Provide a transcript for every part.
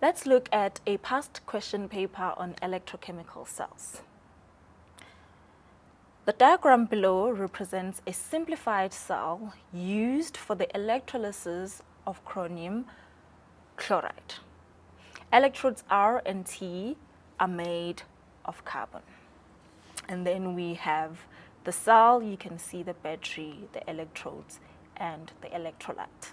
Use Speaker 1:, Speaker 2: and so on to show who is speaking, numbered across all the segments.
Speaker 1: Let's look at a past question paper on electrochemical cells. The diagram below represents a simplified cell used for the electrolysis of chromium chloride. Electrodes R and T are made of carbon. And then we have the cell. You can see the battery, the electrodes, and the electrolyte.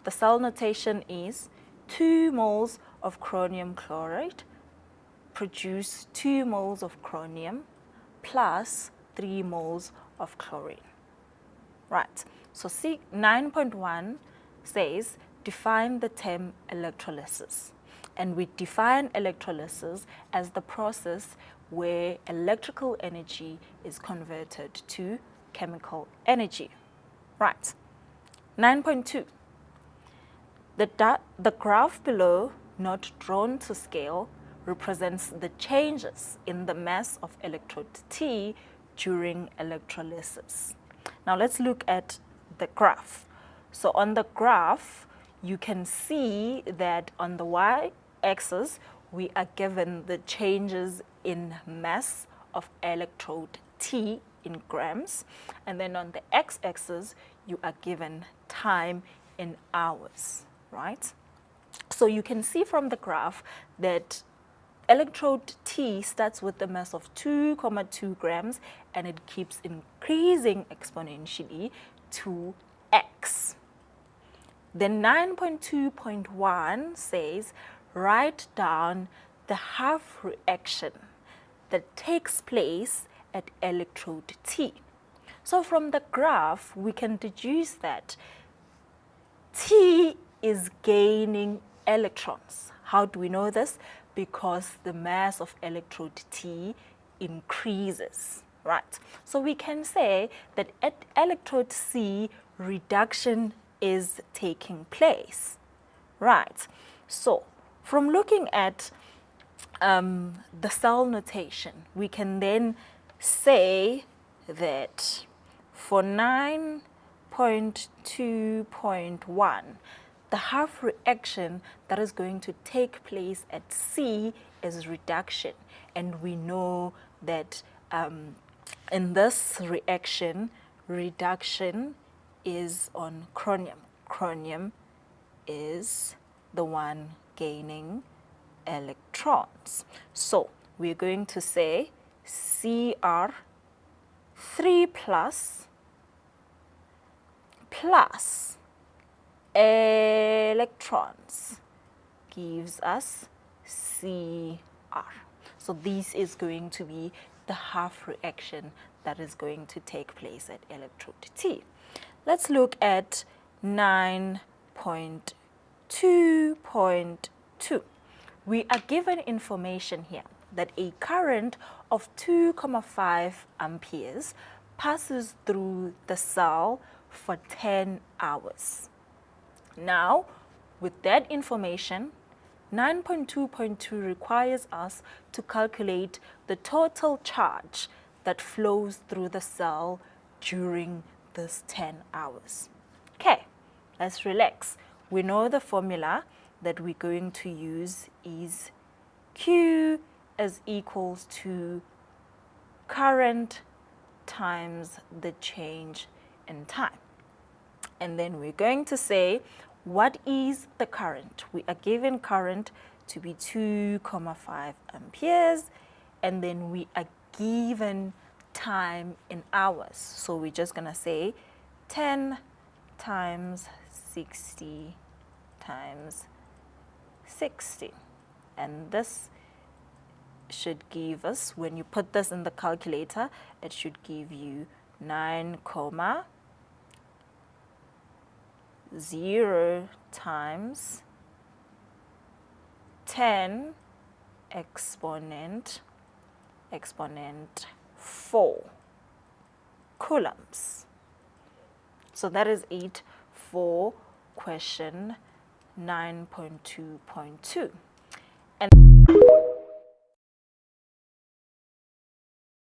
Speaker 1: The cell notation is 2 moles of chromium chloride produce 2 moles of chromium plus 3 moles of chlorine. Right, so C 9.1 says define the term electrolysis. And we define electrolysis as the process where electrical energy is converted to chemical energy. Right, 9.2. The graph below, not drawn to scale, represents the changes in the mass of electrode T during electrolysis. Now let's look at the graph. So on the graph, you can see that on the y-axis, we are given the changes in mass of electrode T in grams. And then on the x-axis, you are given time in hours. Right? So you can see from the graph that electrode T starts with the mass of 2,2 grams and it keeps increasing exponentially to X. Then 9.2.1 says write down the half reaction that takes place at electrode T. So from the graph, we can deduce that T is gaining electrons. How do we know this? Because the mass of electrode T increases, right? So we can say that at electrode C, reduction is taking place, right? So from looking at the cell notation, we can then say that for 9.2.1, the half reaction that is going to take place at C is reduction. And we know that in this reaction, reduction is on chromium. Chromium is the one gaining electrons. So we're going to say Cr3 plus electrons gives us Cr. So this is going to be the half reaction that is going to take place at electrode T. Let's look at 9.2.2. We are given information here that a current of 2,5 amperes passes through the cell for 10 hours. Now, with that information, 9.2.2 requires us to calculate the total charge that flows through the cell during this 10 hours. Okay, let's relax. We know the formula that we're going to use is Q is equals to current times the change in time. And then we're going to say, what is the current? We are given current to be 2,5 amperes, and then we are given time in hours. So we're just going to say 10 times 60 times 60. And this should give us, when you put this in the calculator, it should give you 9,0 times 10 exponent 4 coulombs. So that is it for question 9.2.2.